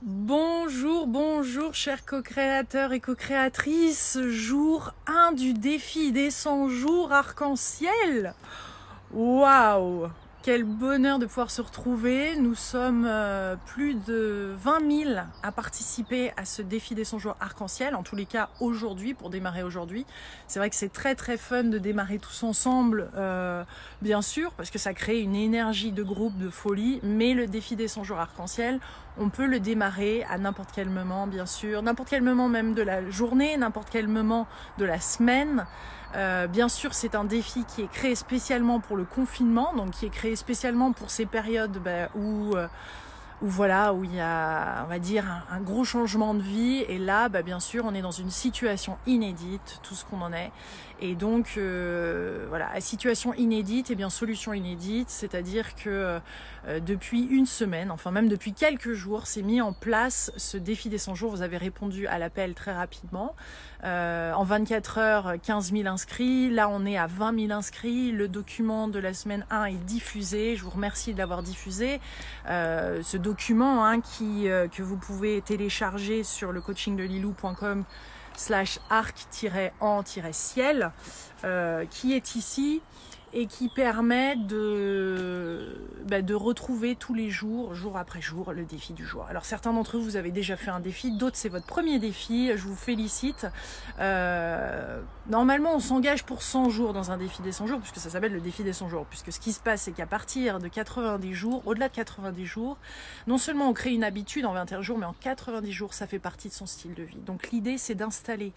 Bonjour, bonjour chers co-créateurs et co-créatrices, jour 1 du défi des 100 jours arc-en-ciel. Waouh! Quel bonheur de pouvoir se retrouver. Nous sommes plus de 20 000 à participer à ce défi des 100 jours arc-en-ciel, en tous les cas aujourd'hui, pour démarrer aujourd'hui. C'est vrai que c'est très très fun de démarrer tous ensemble, bien sûr, parce que ça crée une énergie de groupe, de folie, mais le défi des 100 jours arc-en-ciel, on peut le démarrer à n'importe quel moment, bien sûr, n'importe quel moment même de la journée, n'importe quel moment de la semaine. Bien sûr, c'est un défi qui est créé spécialement pour le confinement, donc qui est créé spécialement pour ces périodes où voilà, où il y a, on va dire, un gros changement de vie. Et là, bien sûr, on est dans une situation inédite, tout ce qu'on en est. Et donc, voilà, situation inédite, et bien solution inédite, c'est-à-dire que depuis une semaine, enfin même depuis quelques jours, s'est mis en place ce défi des 100 jours. Vous avez répondu à l'appel très rapidement. En 24 heures, 15 000 inscrits. Là, on est à 20 000 inscrits. Le document de la semaine 1 est diffusé. Je vous remercie de l'avoir diffusé. Ce document que vous pouvez télécharger sur le coachingdelilou.com/arc-en-ciel qui est ici et qui permet de retrouver tous les jours, jour après jour, le défi du jour. Alors certains d'entre vous avez déjà fait un défi, d'autres c'est votre premier défi, je vous félicite. Normalement on s'engage pour 100 jours dans un défi des 100 jours, puisque ça s'appelle le défi des 100 jours, puisque ce qui se passe c'est qu'à partir de 90 jours, au-delà de 90 jours, non seulement on crée une habitude en 21 jours, mais en 90 jours ça fait partie de son style de vie. Donc l'idée c'est d'installer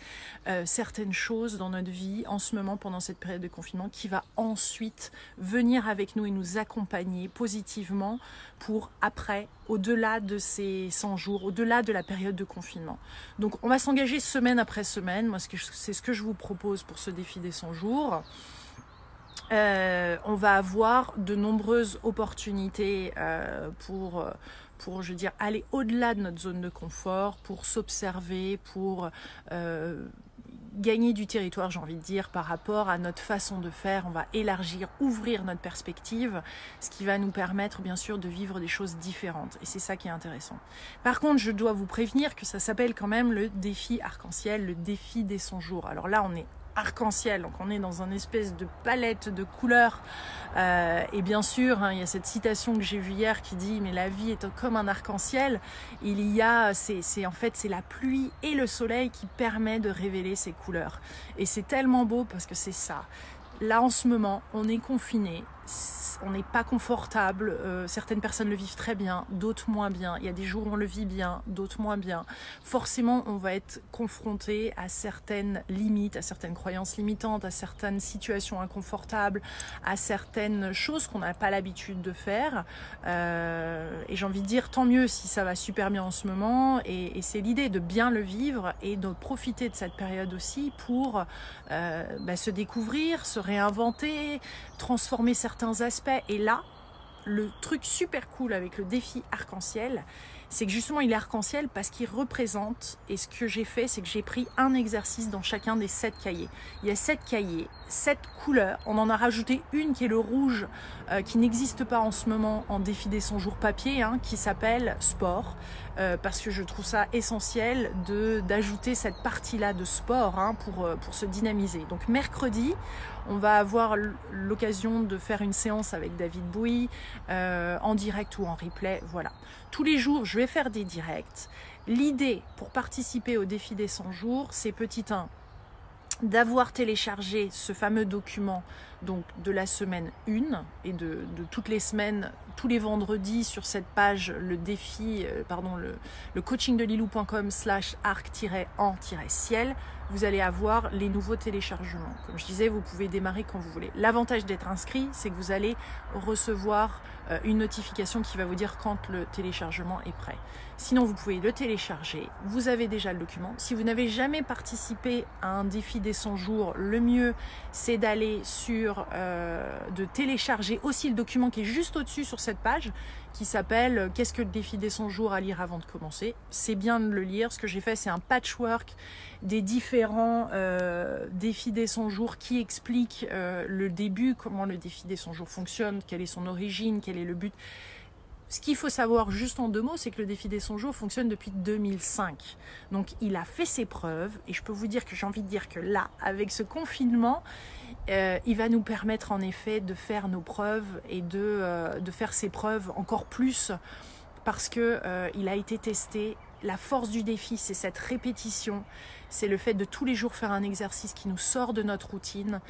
certaines choses dans notre vie en ce moment, pendant cette période de confinement, qui va ensuite venir avec nous et nous accompagner positivement pour après, au-delà de ces 100 jours, au-delà de la période de confinement. Donc on va s'engager semaine après semaine. Moi c'est ce que je vous propose pour ce défi des 100 jours. On va avoir de nombreuses opportunités pour je veux dire, aller au-delà de notre zone de confort, pour s'observer, pour gagner du territoire, j'ai envie de dire, par rapport à notre façon de faire. On va élargir, ouvrir notre perspective, ce qui va nous permettre bien sûr de vivre des choses différentes. Et c'est ça qui est intéressant. Par contre, je dois vous prévenir que ça s'appelle quand même le défi arc-en-ciel, le défi des 100 jours. Alors là, on est arc-en-ciel, donc on est dans une espèce de palette de couleurs et bien sûr il y a cette citation que j'ai vue hier qui dit mais la vie est comme un arc-en-ciel. Il y a, c'est en fait c'est la pluie et le soleil qui permet de révéler ces couleurs, et c'est tellement beau parce que c'est ça. Là en ce moment on est confiné, on n'est pas confortable, certaines personnes le vivent très bien, d'autres moins bien. Il y a des jours où on le vit bien, d'autres moins bien. Forcément, on va être confronté à certaines limites, à certaines croyances limitantes, à certaines situations inconfortables, à certaines choses qu'on n'a pas l'habitude de faire. Et j'ai envie de dire, tant mieux si ça va super bien en ce moment. Et c'est l'idée de bien le vivre et de profiter de cette période aussi pour se découvrir, se réinventer, transformer certains aspects. Et là, le truc super cool avec le défi arc-en-ciel, c'est que justement il est arc-en-ciel parce qu'il représente, et ce que j'ai fait, c'est que j'ai pris un exercice dans chacun des 7 cahiers. Il y a 7 cahiers, 7 couleurs, on en a rajouté une qui est le rouge, qui n'existe pas en ce moment en défi des 100 jours papier, qui s'appelle sport, parce que je trouve ça essentiel d'ajouter cette partie-là de sport pour se dynamiser. Donc mercredi, on va avoir l'occasion de faire une séance avec David Bouy, en direct ou en replay, voilà. Tous les jours, je vais faire des directs. L'idée pour participer au défi des 100 jours, c'est petit 1, d'avoir téléchargé ce fameux document donc de la semaine 1 et de toutes les semaines, tous les vendredis sur cette page, le défi, le coachingdelilou.com/arc-en-ciel, vous allez avoir les nouveaux téléchargements. Comme je disais, vous pouvez démarrer quand vous voulez. L'avantage d'être inscrit, c'est que vous allez recevoir une notification qui va vous dire quand le téléchargement est prêt. Sinon, vous pouvez le télécharger. Vous avez déjà le document. Si vous n'avez jamais participé à un défi des 100 jours, le mieux, c'est d'aller de télécharger aussi le document qui est juste au-dessus sur cette page, qui s'appelle « Qu'est-ce que le défi des 100 jours à lire avant de commencer ?» C'est bien de le lire. Ce que j'ai fait, c'est un patchwork des différents défis des 100 jours qui expliquent le début, comment le défi des 100 jours fonctionne, quelle est son origine, quel est le but. ce qu'il faut savoir juste en 2 mots, c'est que le défi des 100 jours fonctionne depuis 2005. Donc il a fait ses preuves et je peux vous dire que j'ai envie de dire que là, avec ce confinement, il va nous permettre en effet de faire nos preuves et de faire ses preuves encore plus parce que il a été testé. La force du défi, c'est cette répétition, c'est le fait de tous les jours faire un exercice qui nous sort de notre routine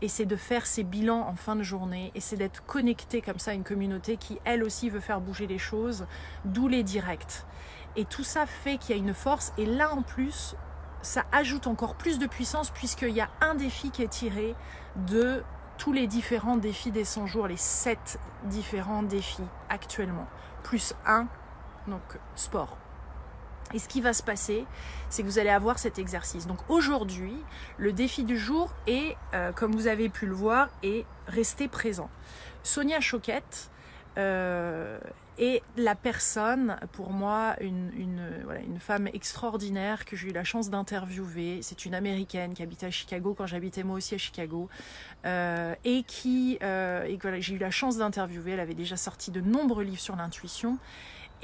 et c'est de faire ses bilans en fin de journée et c'est d'être connecté comme ça à une communauté qui elle aussi veut faire bouger les choses, d'où les directs. Et tout ça fait qu'il y a une force et là en plus, ça ajoute encore plus de puissance puisqu'il y a un défi qui est tiré de tous les différents défis des 100 jours, les 7 différents défis actuellement, plus un, donc sport. Et ce qui va se passer, c'est que vous allez avoir cet exercice. Donc aujourd'hui, le défi du jour est, comme vous avez pu le voir, est rester présent. Sonia Choquette est la personne, pour moi, une femme extraordinaire que j'ai eu la chance d'interviewer. C'est une Américaine qui habite à Chicago quand j'habitais moi aussi à Chicago. Et voilà, j'ai eu la chance d'interviewer. Elle avait déjà sorti de nombreux livres sur l'intuition.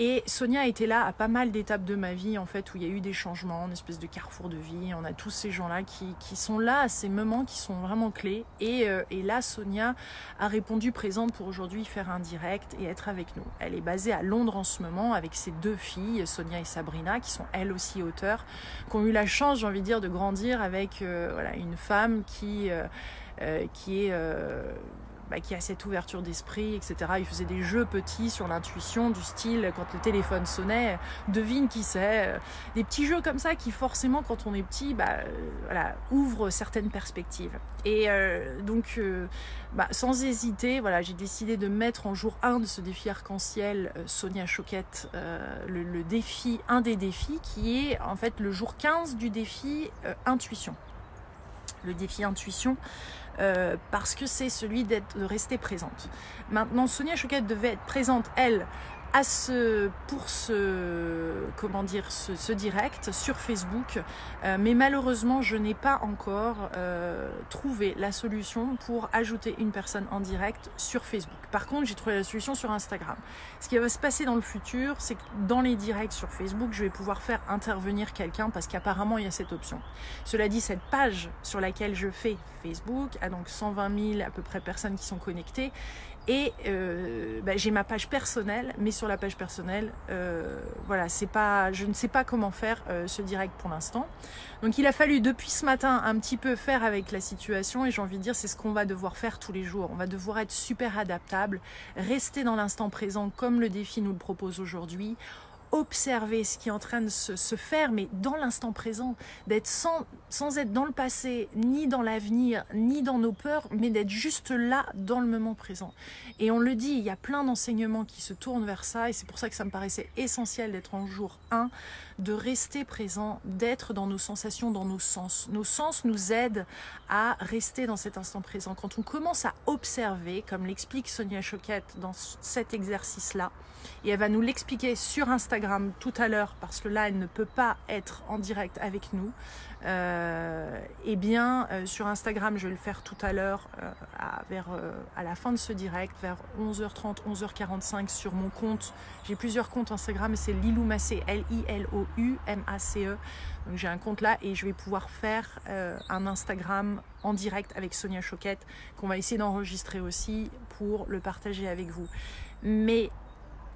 Et Sonia a été là à pas mal d'étapes de ma vie, en fait, où il y a eu des changements, une espèce de carrefour de vie. On a tous ces gens-là qui sont là à ces moments qui sont vraiment clés. Et là, Sonia a répondu présente pour aujourd'hui faire un direct et être avec nous. Elle est basée à Londres en ce moment avec ses 2 filles, Sonia et Sabrina, qui sont elles aussi auteurs, qui ont eu la chance, j'ai envie de dire, de grandir avec voilà, une femme qui a cette ouverture d'esprit, etc. Il faisait des jeux petits sur l'intuition, du style, quand le téléphone sonnait, devine qui c'est. Des petits jeux comme ça qui, forcément, quand on est petit, voilà, ouvrent certaines perspectives. Et donc, sans hésiter, voilà, j'ai décidé de mettre en jour 1 de ce défi arc-en-ciel, Sonia Choquette, le défi, un des défis, qui est en fait le jour 15 du défi intuition. Le défi intuition, parce que c'est celui de rester présente. Maintenant, Sonia Choquette devait être présente, elle, pour ce direct sur Facebook, mais malheureusement je n'ai pas encore trouvé la solution pour ajouter une personne en direct sur Facebook. Par contre, j'ai trouvé la solution sur Instagram. Ce qui va se passer dans le futur, c'est que dans les directs sur Facebook, je vais pouvoir faire intervenir quelqu'un parce qu'apparemment il y a cette option. Cela dit, cette page sur laquelle je fais Facebook a donc 120 000 à peu près personnes qui sont connectées. Et j'ai ma page personnelle, mais sur la page personnelle, voilà, je ne sais pas comment faire ce direct pour l'instant. Donc il a fallu depuis ce matin un petit peu faire avec la situation et j'ai envie de dire c'est ce qu'on va devoir faire tous les jours. On va devoir être super adaptable, rester dans l'instant présent comme le défi nous le propose aujourd'hui. Observer ce qui est en train de se faire, mais dans l'instant présent, d'être sans être dans le passé, ni dans l'avenir, ni dans nos peurs, mais d'être juste là, dans le moment présent. Et on le dit, il y a plein d'enseignements qui se tournent vers ça, et c'est pour ça que ça me paraissait essentiel d'être en jour 1, de rester présent, d'être dans nos sensations, dans nos sens. Nos sens nous aident à rester dans cet instant présent. Quand on commence à observer, comme l'explique Sonia Choquette dans cet exercice-là, et elle va nous l'expliquer sur Instagram tout à l'heure, parce que là, elle ne peut pas être en direct avec nous. Sur Instagram, je vais le faire tout à l'heure, à la fin de ce direct, vers 11h30, 11h45 sur mon compte. J'ai plusieurs comptes Instagram, c'est Lilou Massé, L-I-L-O-U-M-A-C-E. Donc j'ai un compte là et je vais pouvoir faire un Instagram en direct avec Sonia Choquette, qu'on va essayer d'enregistrer aussi pour le partager avec vous. Mais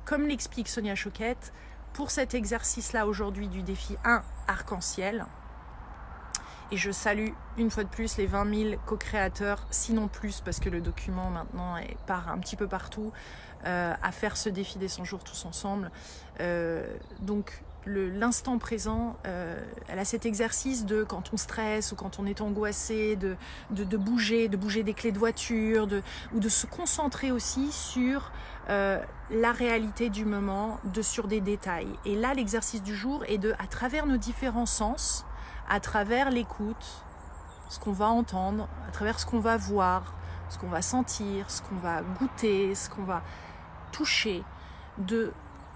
comme l'explique Sonia Choquette, pour cet exercice-là aujourd'hui du défi 1 arc-en-ciel, et je salue une fois de plus les 20 000 co-créateurs, sinon plus, parce que le document maintenant part un petit peu partout, à faire ce défi des 100 jours tous ensemble. Donc l'instant présent, elle a cet exercice de quand on stresse ou quand on est angoissé, de bouger des clés de voiture, ou de se concentrer aussi sur la réalité du moment, sur des détails. Et là, l'exercice du jour est à travers nos différents sens, à travers l'écoute, ce qu'on va entendre, à travers ce qu'on va voir, ce qu'on va sentir, ce qu'on va goûter, ce qu'on va toucher, de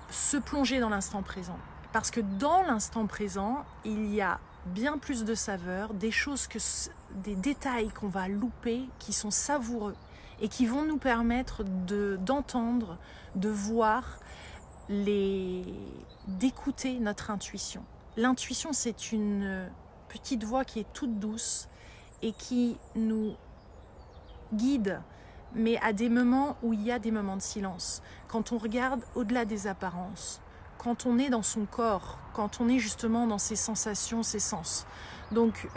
se plonger dans l'instant présent. Parce que dans l'instant présent, il y a bien plus de saveurs, des détails qu'on va louper, qui sont savoureux. et qui vont nous permettre d'entendre, de voir, d'écouter notre intuition. L'intuition, c'est une petite voix qui est toute douce et qui nous guide, mais à des moments où il y a des moments de silence. Quand on regarde au-delà des apparences, quand on est dans son corps, quand on est justement dans ses sensations, ses sens. Donc,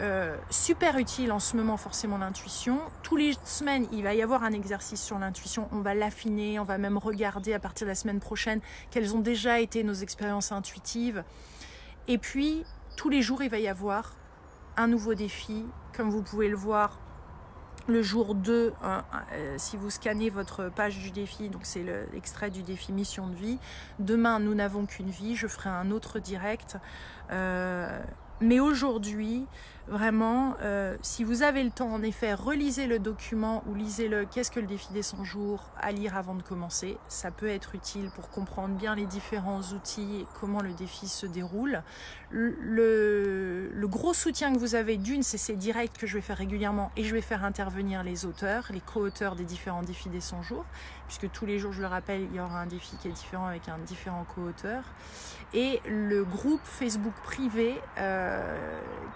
super utile en ce moment forcément l'intuition. Tous les semaines, il va y avoir un exercice sur l'intuition. On va l'affiner, on va même regarder à partir de la semaine prochaine quelles ont déjà été nos expériences intuitives. Et puis, tous les jours, il va y avoir un nouveau défi. Comme vous pouvez le voir, le jour 2, si vous scannez votre page du défi, donc c'est l'extrait du défi Mission de vie. Demain, nous n'avons qu'une vie, je ferai un autre direct. Mais aujourd'hui, vraiment, si vous avez le temps, en effet, relisez le document ou lisez-le. Qu'est-ce que le défi des 100 jours à lire avant de commencer? Ça peut être utile pour comprendre bien les différents outils et comment le défi se déroule. Le gros soutien que vous avez d'une, c'est ces directs que je vais faire régulièrement et je vais faire intervenir les auteurs, les co-auteurs des différents défis des 100 jours, puisque tous les jours, je le rappelle, il y aura un défi qui est différent avec un différent co-auteur. Et le groupe Facebook privé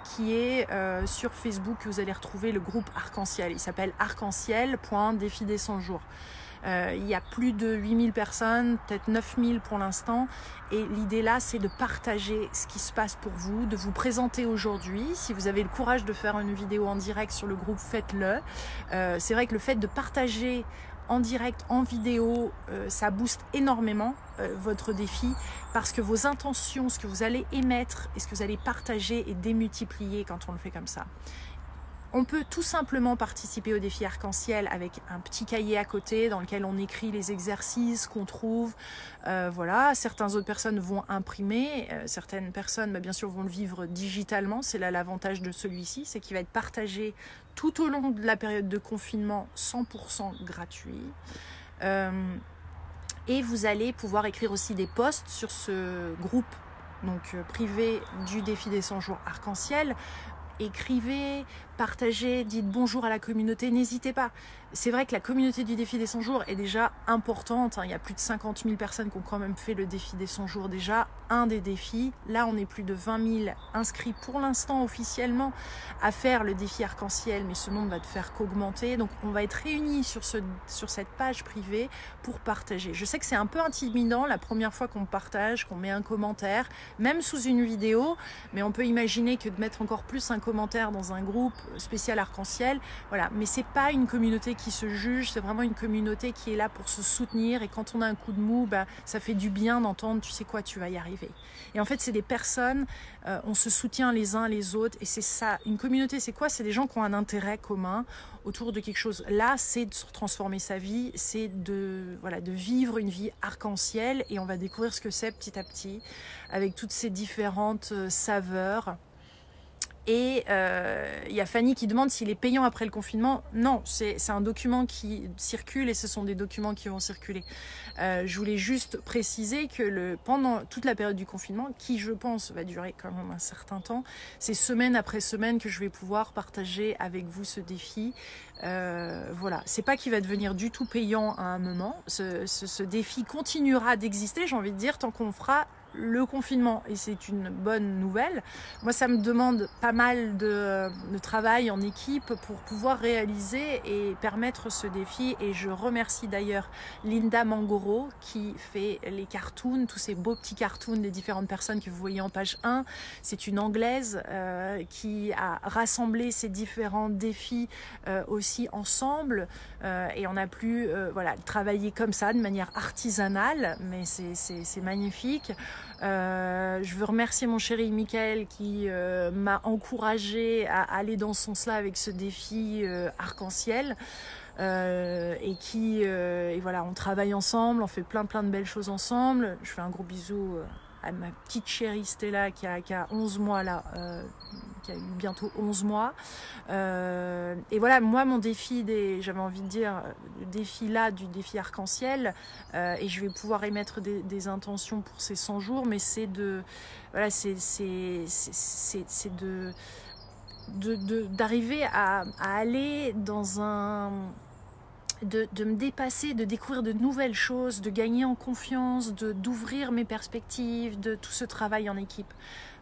qui est sur Facebook, vous allez retrouver le groupe Arc-en-Ciel. Il s'appelle arc-en-ciel.défi des 100 jours. Il y a plus de 8000 personnes, peut-être 9000 pour l'instant. Et l'idée là, c'est de partager ce qui se passe pour vous, de vous présenter aujourd'hui. Si vous avez le courage de faire une vidéo en direct sur le groupe, faites-le. C'est vrai que le fait de partager en direct, en vidéo, ça booste énormément votre défi parce que vos intentions, ce que vous allez émettre et ce que vous allez partager est démultiplié quand on le fait comme ça. On peut tout simplement participer au défi Arc-en-Ciel avec un petit cahier à côté dans lequel on écrit les exercices qu'on trouve. Voilà, certaines autres personnes vont imprimer, certaines personnes bien sûr vont le vivre digitalement. C'est là l'avantage de celui-ci, c'est qu'il va être partagé tout au long de la période de confinement 100% gratuit. Et vous allez pouvoir écrire aussi des posts sur ce groupe donc privé du défi des 100 jours Arc-en-Ciel. Écrivez, partagez, dites bonjour à la communauté, n'hésitez pas. C'est vrai que la communauté du défi des 100 jours est déjà importante. Il y a plus de 50 000 personnes qui ont quand même fait le défi des 100 jours déjà. Un des défis. Là, on est plus de 20 000 inscrits pour l'instant officiellement à faire le défi Arc-en-Ciel, mais ce nombre va ne faire qu'augmenter. Donc, on va être réunis sur cette page privée pour partager. Je sais que c'est un peu intimidant la première fois qu'on partage, qu'on met un commentaire, même sous une vidéo, mais on peut imaginer que de mettre encore plus un commentaire dans un groupe spécial Arc-en-Ciel, voilà. Mais c'est pas une communauté qui se juge, c'est vraiment une communauté qui est là pour se soutenir, et quand on a un coup de mou, ça fait du bien d'entendre, tu sais quoi, tu vas y arriver. Et en fait, c'est des personnes, on se soutient les uns les autres, et c'est ça, une communauté, c'est quoi? C'est des gens qui ont un intérêt commun autour de quelque chose. Là, c'est de transformer sa vie, c'est de vivre une vie arc-en-ciel, et on va découvrir ce que c'est petit à petit, avec toutes ces différentes saveurs. Et il y a Fanny qui demande s'il est payant après le confinement. Non, c'est un document qui circule et ce sont des documents qui vont circuler. Je voulais juste préciser que pendant toute la période du confinement, qui je pense va durer quand même un certain temps, c'est semaine après semaine que je vais pouvoir partager avec vous ce défi. Voilà, c'est pas qu'il va devenir du tout payant à un moment. Ce défi continuera d'exister, j'ai envie de dire, tant qu'on fera le confinement, et c'est une bonne nouvelle. Moi, ça me demande pas mal de travail en équipe pour pouvoir réaliser et permettre ce défi, et je remercie d'ailleurs Linda Mangoro qui fait les cartoons, tous ces beaux petits cartoons des différentes personnes que vous voyez en page 1. C'est une Anglaise qui a rassemblé ces différents défis aussi ensemble, et on a pu travailler comme ça de manière artisanale, mais c'est magnifique. Je veux remercier mon chéri Michael qui m'a encouragé à aller dans ce sens-là avec ce défi arc-en-ciel, et voilà, on travaille ensemble, on fait plein de belles choses ensemble. Je fais un gros bisou à ma petite chérie Stella qui a 11 mois là, qui a eu bientôt 11 mois. Et voilà, moi mon défi, j'avais envie de dire, le défi là du défi arc-en-ciel, et je vais pouvoir émettre des intentions pour ces 100 jours, mais c'est d'arriver à aller dans de me dépasser, de découvrir de nouvelles choses, de gagner en confiance, d'ouvrir mes perspectives, de tout ce travail en équipe.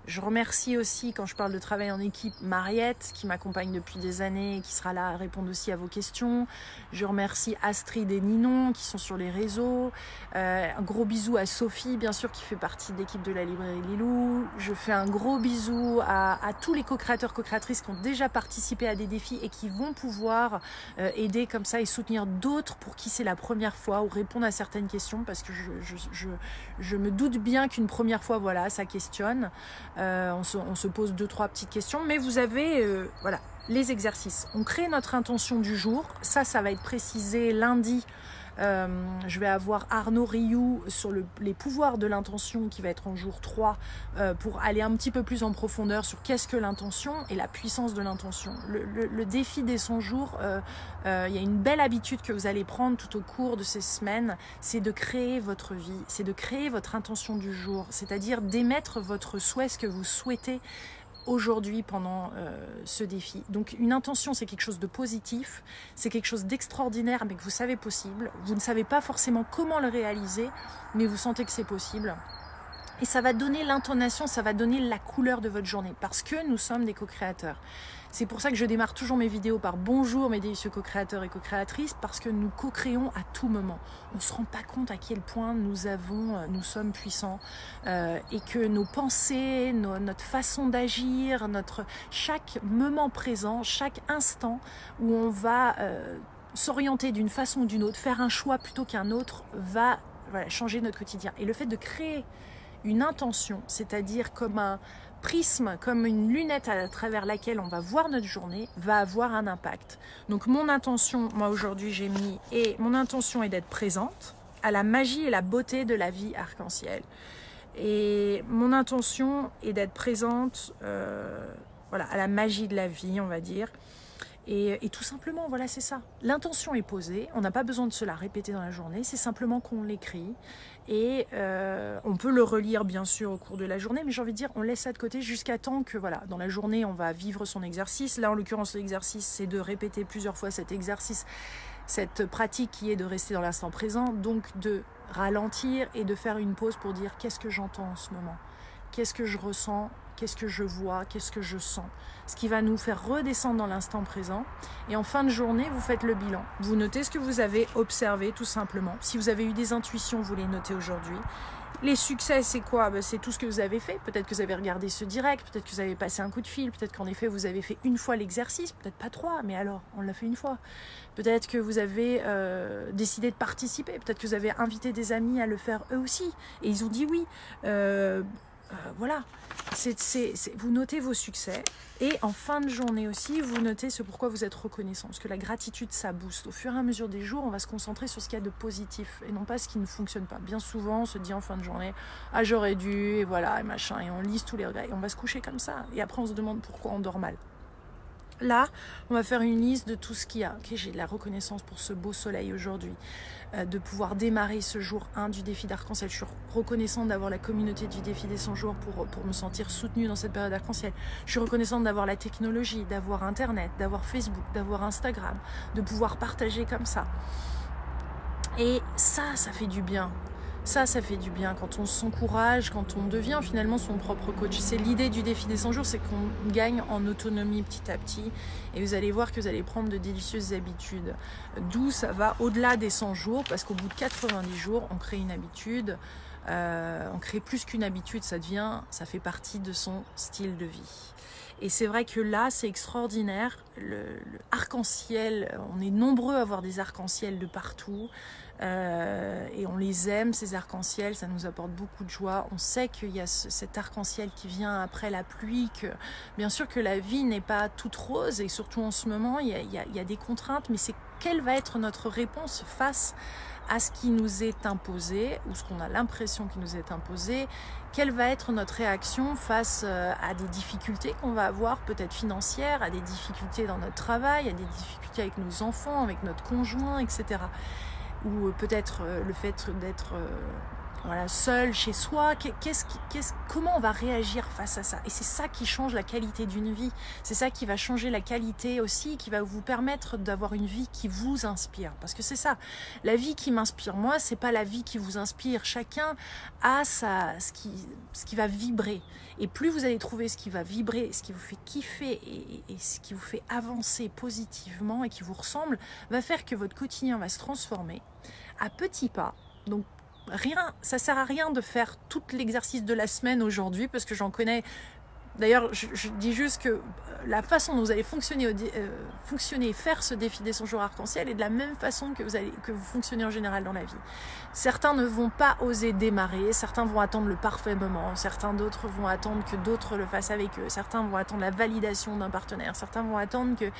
Je remercie aussi, quand je parle de travail en équipe, Mariette, qui m'accompagne depuis des années et qui sera là à répondre aussi à vos questions. Je remercie Astrid et Ninon, qui sont sur les réseaux. Un gros bisou à Sophie, bien sûr, qui fait partie de l'équipe de la librairie Lilou. Je fais un gros bisou à tous les co-créateurs, co-créatrices qui ont déjà participé à des défis et qui vont pouvoir aider comme ça et soutenir d'autres pour qui c'est la première fois ou répondre à certaines questions, parce que je me doute bien qu'une première fois, voilà, ça questionne. On se pose 2-3 petites questions, mais vous avez voilà, les exercices. On crée notre intention du jour, ça va être précisé lundi. Je vais avoir Arnaud Rioux sur les pouvoirs de l'intention qui va être en jour 3 pour aller un petit peu plus en profondeur sur qu'est-ce que l'intention et la puissance de l'intention. Le défi des 100 jours, il y a une belle habitude que vous allez prendre tout au cours de ces semaines, c'est de créer votre vie, c'est de créer votre intention du jour, c'est-à-dire d'émettre votre souhait, ce que vous souhaitez aujourd'hui pendant ce défi. Donc une intention, c'est quelque chose de positif, c'est quelque chose d'extraordinaire mais que vous savez possible. Vous ne savez pas forcément comment le réaliser, mais vous sentez que c'est possible. Et ça va donner l'intonation, ça va donner la couleur de votre journée, parce que nous sommes des co-créateurs. C'est pour ça que je démarre toujours mes vidéos par bonjour mes délicieux co-créateurs et co-créatrices, parce que nous co-créons à tout moment. On ne se rend pas compte à quel point nous sommes puissants et que nos pensées, notre façon d'agir, chaque moment présent, chaque instant où on va s'orienter d'une façon ou d'une autre, faire un choix plutôt qu'un autre, va changer notre quotidien. Et le fait de créer une intention, c'est-à-dire comme un prisme, comme une lunette à travers laquelle on va voir notre journée, va avoir un impact. Donc mon intention, moi aujourd'hui j'ai mis, et mon intention est d'être présente à la magie et la beauté de la vie arc-en-ciel. Et mon intention est d'être présente voilà, à la magie de la vie, on va dire. Et tout simplement, voilà, c'est ça. L'intention est posée, on n'a pas besoin de se la répéter dans la journée, c'est simplement qu'on l'écrit. Et on peut le relire bien sûr au cours de la journée, mais j'ai envie de dire, on laisse ça de côté jusqu'à temps que, voilà, dans la journée, on va vivre son exercice. Là, en l'occurrence, l'exercice, c'est de répéter plusieurs fois cet exercice, cette pratique qui est de rester dans l'instant présent, donc de ralentir et de faire une pause pour dire qu'est-ce que j'entends en ce moment, qu'est-ce que je ressens, qu'est-ce que je vois, qu'est-ce que je sens. Ce qui va nous faire redescendre dans l'instant présent. Et en fin de journée, vous faites le bilan. Vous notez ce que vous avez observé, tout simplement. Si vous avez eu des intuitions, vous les notez aujourd'hui. Les succès, c'est quoi? C'est tout ce que vous avez fait. Peut-être que vous avez regardé ce direct, peut-être que vous avez passé un coup de fil, peut-être qu'en effet, vous avez fait une fois l'exercice, peut-être pas 3, mais alors, on l'a fait une fois. Peut-être que vous avez décidé de participer, peut-être que vous avez invité des amis à le faire eux aussi. Et ils ont dit oui. Voilà, vous notez vos succès et en fin de journée aussi, vous notez ce pourquoi vous êtes reconnaissant. Parce que la gratitude, ça booste. Au fur et à mesure des jours, on va se concentrer sur ce qu'il y a de positif et non pas ce qui ne fonctionne pas. Bien souvent, on se dit en fin de journée, ah j'aurais dû, et voilà, et machin, et on lise tous les regrets. Et on va se coucher comme ça. Et après, on se demande pourquoi on dort mal. Là, on va faire une liste de tout ce qu'il y a. Okay, j'ai de la reconnaissance pour ce beau soleil aujourd'hui, de pouvoir démarrer ce jour 1 du défi d'arc-en-ciel. Je suis reconnaissante d'avoir la communauté du défi des 100 jours pour me sentir soutenue dans cette période d'arc-en-ciel. Je suis reconnaissante d'avoir la technologie, d'avoir Internet, d'avoir Facebook, d'avoir Instagram, de pouvoir partager comme ça. Et ça fait du bien. Ça fait du bien quand on s'encourage, quand on devient finalement son propre coach. C'est l'idée du défi des 100 jours, c'est qu'on gagne en autonomie petit à petit. Et vous allez voir que vous allez prendre de délicieuses habitudes. D'où ça va au-delà des 100 jours, parce qu'au bout de 90 jours, on crée une habitude. On crée plus qu'une habitude, ça fait partie de son style de vie. Et c'est vrai que là, c'est extraordinaire. Le arc-en-ciel, on est nombreux à avoir des arcs-en-ciel de partout. Et on les aime, ces arcs-en-ciel, ça nous apporte beaucoup de joie. On sait qu'il y a cet arc-en-ciel qui vient après la pluie, que bien sûr que la vie n'est pas toute rose, et surtout en ce moment, il y a des contraintes, mais c'est quelle va être notre réponse face à ce qui nous est imposé, ou ce qu'on a l'impression qui nous est imposé, quelle va être notre réaction face à des difficultés qu'on va avoir, peut-être financières, à des difficultés dans notre travail, à des difficultés avec nos enfants, avec notre conjoint, etc. Ou peut-être le fait d'être voilà, seul chez soi, comment on va réagir face à ça? Et c'est ça qui change la qualité d'une vie. C'est ça qui va changer la qualité aussi, qui va vous permettre d'avoir une vie qui vous inspire. Parce que c'est ça, la vie qui m'inspire moi, c'est pas la vie qui vous inspire. Chacun a ce qui va vibrer. Et plus vous allez trouver ce qui va vibrer, ce qui vous fait kiffer et ce qui vous fait avancer positivement et qui vous ressemble, va faire que votre quotidien va se transformer à petits pas. Donc rien, ça sert à rien de faire tout l'exercice de la semaine aujourd'hui parce que j'en connais. D'ailleurs, je dis juste que la façon dont vous allez fonctionner et faire ce défi des 100 jours arc-en-ciel est de la même façon que vous fonctionnez en général dans la vie. Certains ne vont pas oser démarrer, certains vont attendre le parfait moment, certains d'autres vont attendre que d'autres le fassent avec eux, certains vont attendre la validation d'un partenaire, certains vont attendre que,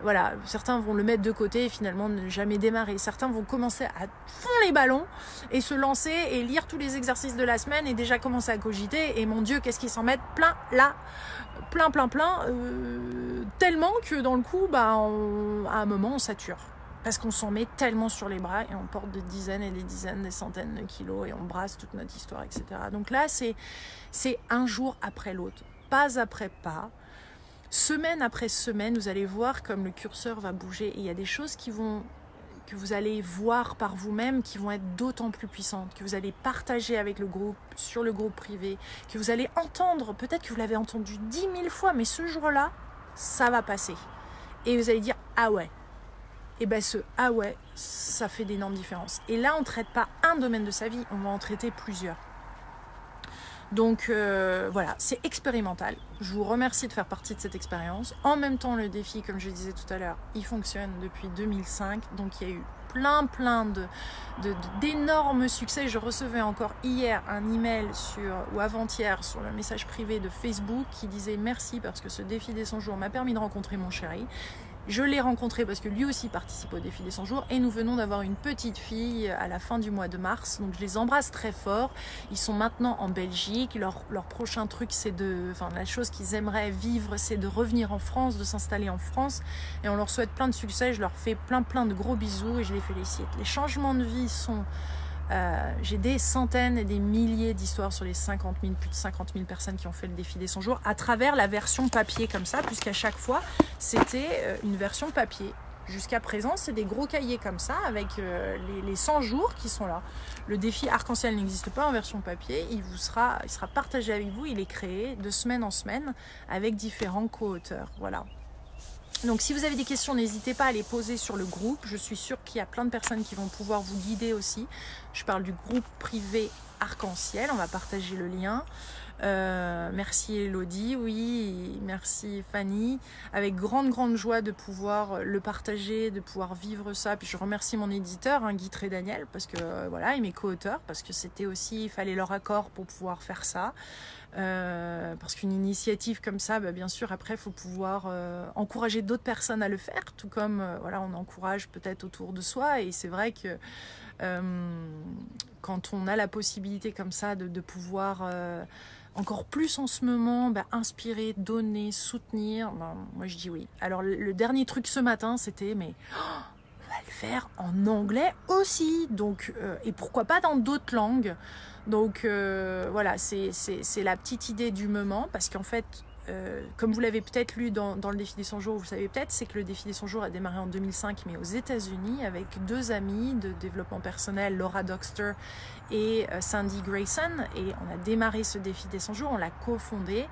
voilà, certains vont le mettre de côté et finalement ne jamais démarrer, certains vont commencer à fond les ballons et se lancer et lire tous les exercices de la semaine et déjà commencer à cogiter et mon Dieu, qu'est-ce qu'ils s'en mettent plein là, plein, tellement que dans le coup, à un moment, on sature. Parce qu'on s'en met tellement sur les bras et on porte des dizaines et des dizaines, des centaines de kilos et on brasse toute notre histoire, etc. Donc là, c'est un jour après l'autre, pas après pas, semaine après semaine, vous allez voir comme le curseur va bouger et il y a des choses que vous allez voir par vous-même qui vont être d'autant plus puissantes, que vous allez partager avec le groupe, sur le groupe privé, que vous allez entendre, peut-être que vous l'avez entendu 10 000 fois, mais ce jour-là, ça va passer. Et vous allez dire, ah ouais. Et bien ce ah ouais, ça fait d'énormes différences. Et là, on ne traite pas un domaine de sa vie, on va en traiter plusieurs. Donc voilà, c'est expérimental. Je vous remercie de faire partie de cette expérience. En même temps, le défi, comme je disais tout à l'heure, il fonctionne depuis 2005. Donc il y a eu plein d'énormes succès. Je recevais encore hier un email ou avant-hier sur le message privé de Facebook qui disait merci parce que ce défi des 100 jours m'a permis de rencontrer mon chéri. Je l'ai rencontré parce que lui aussi participe au défi des 100 jours et nous venons d'avoir une petite fille à la fin du mois de mars. Donc je les embrasse très fort. Ils sont maintenant en Belgique. Leur prochain truc, la chose qu'ils aimeraient vivre, c'est de revenir en France, de s'installer en France. Et on leur souhaite plein de succès. Je leur fais plein de gros bisous et je les félicite. Les changements de vie sont... j'ai des centaines et des milliers d'histoires sur les plus de 50 000 personnes qui ont fait le défi des 100 jours à travers la version papier comme ça, puisqu'à chaque fois, c'était une version papier. Jusqu'à présent, c'est des gros cahiers comme ça avec les 100 jours qui sont là. Le défi arc-en-ciel n'existe pas en version papier. Il sera partagé avec vous. Il est créé de semaine en semaine avec différents co-auteurs. Voilà. Donc si vous avez des questions, n'hésitez pas à les poser sur le groupe. Je suis sûre qu'il y a plein de personnes qui vont pouvoir vous guider aussi. Je parle du groupe privé Arc-en-Ciel. On va partager le lien. Merci Elodie, oui, merci Fanny. Avec grande joie de pouvoir le partager, de pouvoir vivre ça. Puis je remercie mon éditeur, Guy Trédaniel, parce que voilà, et mes co-auteurs, parce que c'était aussi, il fallait leur accord pour pouvoir faire ça. Parce qu'une initiative comme ça, bien sûr, après, il faut pouvoir encourager d'autres personnes à le faire, tout comme voilà, on encourage peut-être autour de soi. Et c'est vrai que quand on a la possibilité comme ça de pouvoir encore plus en ce moment inspirer, donner, soutenir, moi je dis oui. Alors le dernier truc ce matin, c'était mais on va le faire en anglais aussi, donc et pourquoi pas dans d'autres langues. Donc voilà, c'est la petite idée du moment, parce qu'en fait, comme vous l'avez peut-être lu dans le défi des 100 jours, vous le savez peut-être, c'est que le défi des 100 jours a démarré en 2005, mais aux États-Unis, avec deux amies de développement personnel, Laura Doxter et Sandy Grayson. Et on a démarré ce défi des 100 jours, on l'a cofondé.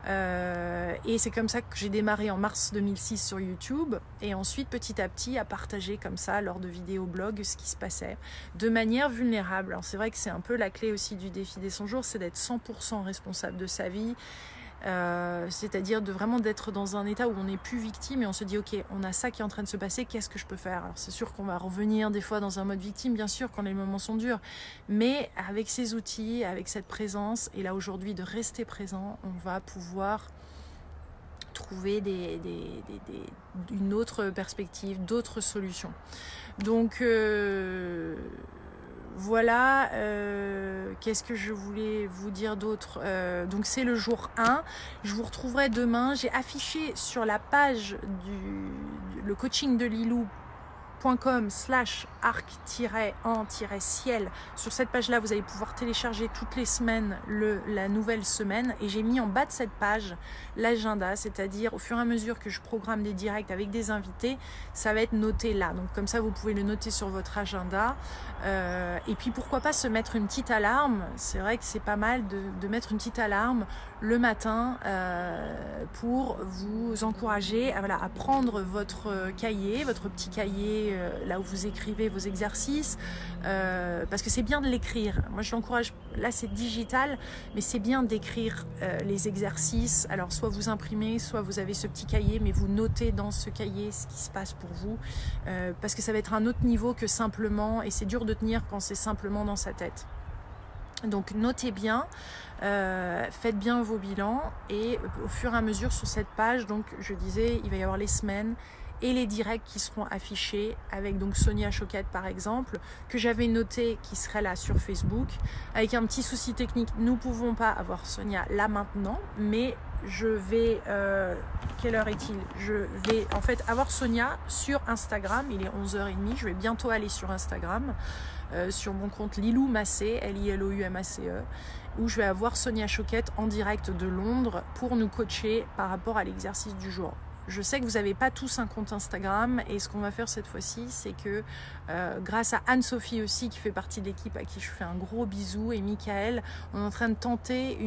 Et c'est comme ça que j'ai démarré en mars 2006 sur YouTube. Et ensuite, petit à petit, à partager comme ça, lors de vidéos blog, ce qui se passait, de manière vulnérable. Alors c'est vrai que c'est un peu la clé aussi du défi des 100 jours, c'est d'être 100% responsable de sa vie. C'est-à-dire de vraiment d'être dans un état où on n'est plus victime et on se dit ok, on a ça qui est en train de se passer, qu'est-ce que je peux faire? Alors c'est sûr qu'on va revenir des fois dans un mode victime, bien sûr, quand les moments sont durs, mais avec ces outils, avec cette présence, et là aujourd'hui de rester présent, on va pouvoir trouver une autre perspective, d'autres solutions. Donc voilà, qu'est-ce que je voulais vous dire d'autre? Donc c'est le jour 1, je vous retrouverai demain. J'ai affiché sur la page le coaching de Lilou .com/arc-en-ciel. Sur cette page-là, vous allez pouvoir télécharger toutes les semaines la nouvelle semaine. Et j'ai mis en bas de cette page l'agenda, c'est-à-dire au fur et à mesure que je programme des directs avec des invités, ça va être noté là. Donc comme ça, vous pouvez le noter sur votre agenda. Et puis pourquoi pas se mettre une petite alarme. C'est vrai que c'est pas mal de mettre une petite alarme le matin pour vous encourager à prendre votre cahier, votre petit cahier là où vous écrivez vos exercices, parce que c'est bien de l'écrire. Moi je l'encourage, là c'est digital, mais c'est bien d'écrire les exercices. Alors soit vous imprimez, soit vous avez ce petit cahier, mais vous notez dans ce cahier ce qui se passe pour vous, parce que ça va être un autre niveau que simplement, et c'est dur de tenir quand c'est simplement dans sa tête. Donc notez bien, faites bien vos bilans, et au fur et à mesure sur cette page, donc je disais, il va y avoir les semaines et les directs qui seront affichés avec donc Sonia Choquette par exemple, que j'avais noté qui serait là sur Facebook. Avec un petit souci technique, nous ne pouvons pas avoir Sonia là maintenant, mais je vais, quelle heure est-il? Je vais en fait avoir Sonia sur Instagram, il est 11h30, je vais bientôt aller sur Instagram, sur mon compte Lilou Massé, L-I-L-O-U-M-A-C-E, où je vais avoir Sonia Choquette en direct de Londres pour nous coacher par rapport à l'exercice du jour. Je sais que vous n'avez pas tous un compte Instagram, et ce qu'on va faire cette fois-ci, c'est que grâce à Anne-Sophie aussi, qui fait partie de l'équipe, à qui je fais un gros bisou, et Michael, on est en train de tenter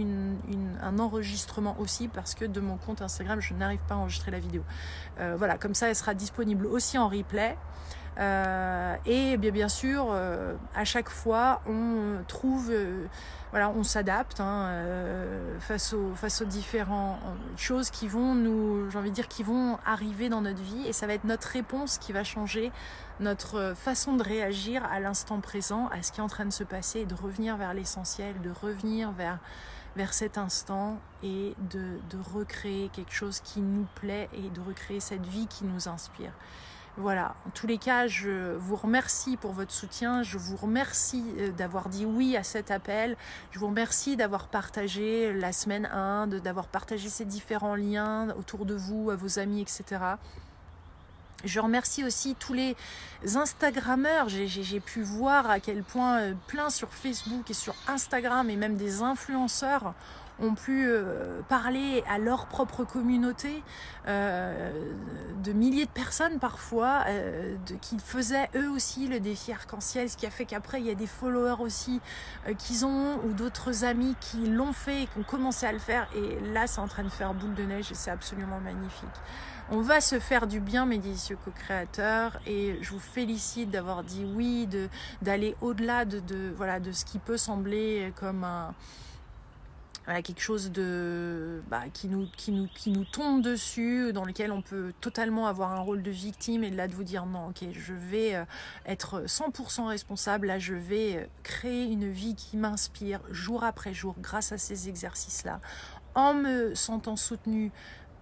un enregistrement aussi, parce que de mon compte Instagram, je n'arrive pas à enregistrer la vidéo. Voilà, comme ça, elle sera disponible aussi en replay. Et bien sûr, à chaque fois, on trouve, voilà, on s'adapte face aux différentes choses qui vont nous, j'ai envie de dire, qui vont arriver dans notre vie, et ça va être notre réponse qui va changer notre façon de réagir à l'instant présent, à ce qui est en train de se passer, et de revenir vers l'essentiel, de revenir vers cet instant, et de recréer quelque chose qui nous plaît, et de recréer cette vie qui nous inspire. Voilà, en tous les cas, je vous remercie pour votre soutien, je vous remercie d'avoir dit oui à cet appel, je vous remercie d'avoir partagé la semaine 1, d'avoir partagé ces différents liens autour de vous, à vos amis, etc. Je remercie aussi tous les Instagrammeurs. J'ai pu voir à quel point plein sur Facebook et sur Instagram, et même des influenceurs ont pu parler à leur propre communauté, de milliers de personnes parfois, qui faisaient eux aussi le défi arc-en-ciel, ce qui a fait qu'après il y a des followers aussi qu'ils ont, ou d'autres amis qui l'ont fait et qui ont commencé à le faire, et là c'est en train de faire boule de neige, et c'est absolument magnifique. On va se faire du bien, mes délicieux co-créateurs, et je vous félicite d'avoir dit oui, d'aller au-delà voilà, de ce qui peut sembler comme voilà, quelque chose qui nous tombe dessus, dans lequel on peut totalement avoir un rôle de victime, et de là de vous dire non, ok, je vais être 100% responsable, là je vais créer une vie qui m'inspire jour après jour grâce à ces exercices-là, en me sentant soutenue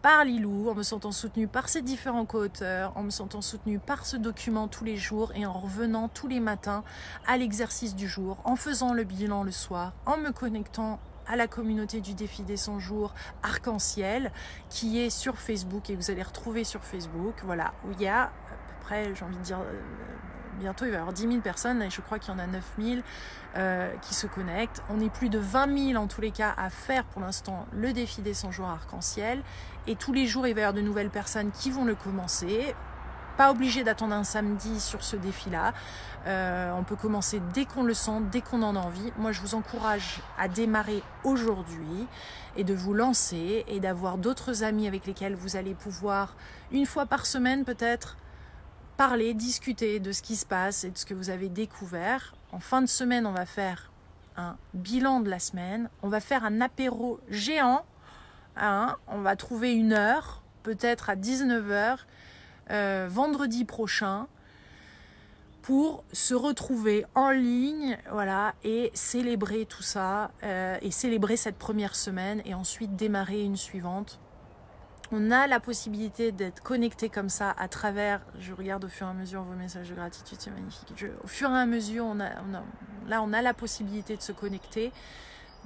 par Lilou, en me sentant soutenue par ces différents co-auteurs, en me sentant soutenue par ce document tous les jours, et en revenant tous les matins à l'exercice du jour, en faisant le bilan le soir, en me connectant à la communauté du défi des 100 jours arc-en-ciel, qui est sur Facebook, et vous allez retrouver sur Facebook, voilà, où il y a à peu près, j'ai envie de dire, bientôt il va y avoir 10 000 personnes, et je crois qu'il y en a 9 000 qui se connectent. On est plus de 20 000 en tous les cas à faire pour l'instant le défi des 100 jours arc-en-ciel, et tous les jours il va y avoir de nouvelles personnes qui vont le commencer. Pas obligé d'attendre un samedi sur ce défi-là. On peut commencer dès qu'on le sent, dès qu'on en a envie. Moi, je vous encourage à démarrer aujourd'hui, et de vous lancer, et d'avoir d'autres amis avec lesquels vous allez pouvoir, une fois par semaine peut-être, parler, discuter de ce qui se passe et de ce que vous avez découvert. En fin de semaine, on va faire un bilan de la semaine. On va faire un apéro géant. On va trouver une heure, peut-être à 19h. Vendredi prochain, pour se retrouver en ligne, voilà, et célébrer tout ça, et célébrer cette première semaine, et ensuite démarrer une suivante. On a la possibilité d'être connecté comme ça à travers, je regarde au fur et à mesure vos messages de gratitude, c'est magnifique. Au fur et à mesure, on a la possibilité de se connecter,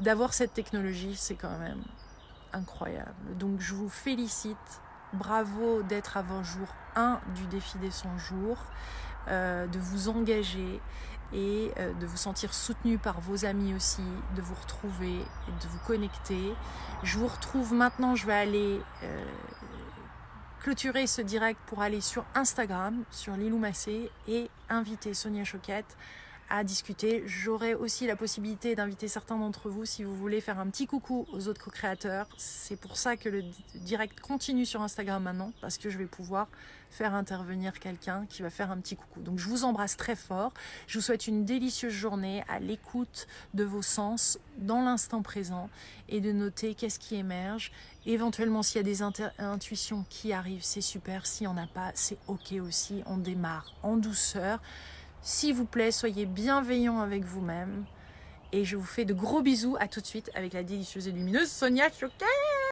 d'avoir cette technologie, c'est quand même incroyable. Donc je vous félicite. Bravo d'être avant jour 1 du défi des 100 jours. de vous engager et de vous sentir soutenu par vos amis aussi, de vous retrouver, de vous connecter. Je vous retrouve maintenant, je vais aller clôturer ce direct pour aller sur Instagram, sur Lilou Massé, et inviter Sonia Choquette à discuter. J'aurai aussi la possibilité d'inviter certains d'entre vous si vous voulez faire un petit coucou aux autres co-créateurs. C'est pour ça que le direct continue sur Instagram maintenant, parce que je vais pouvoir faire intervenir quelqu'un qui va faire un petit coucou. Donc je vous embrasse très fort. Je vous souhaite une délicieuse journée à l'écoute de vos sens dans l'instant présent et de noter qu'est-ce qui émerge. Éventuellement, s'il y a des intuitions qui arrivent, c'est super. S'il n'y en a pas, c'est ok aussi. On démarre en douceur. S'il vous plaît, soyez bienveillants avec vous-même. Et je vous fais de gros bisous. À tout de suite avec la délicieuse et lumineuse Sonia Choquette.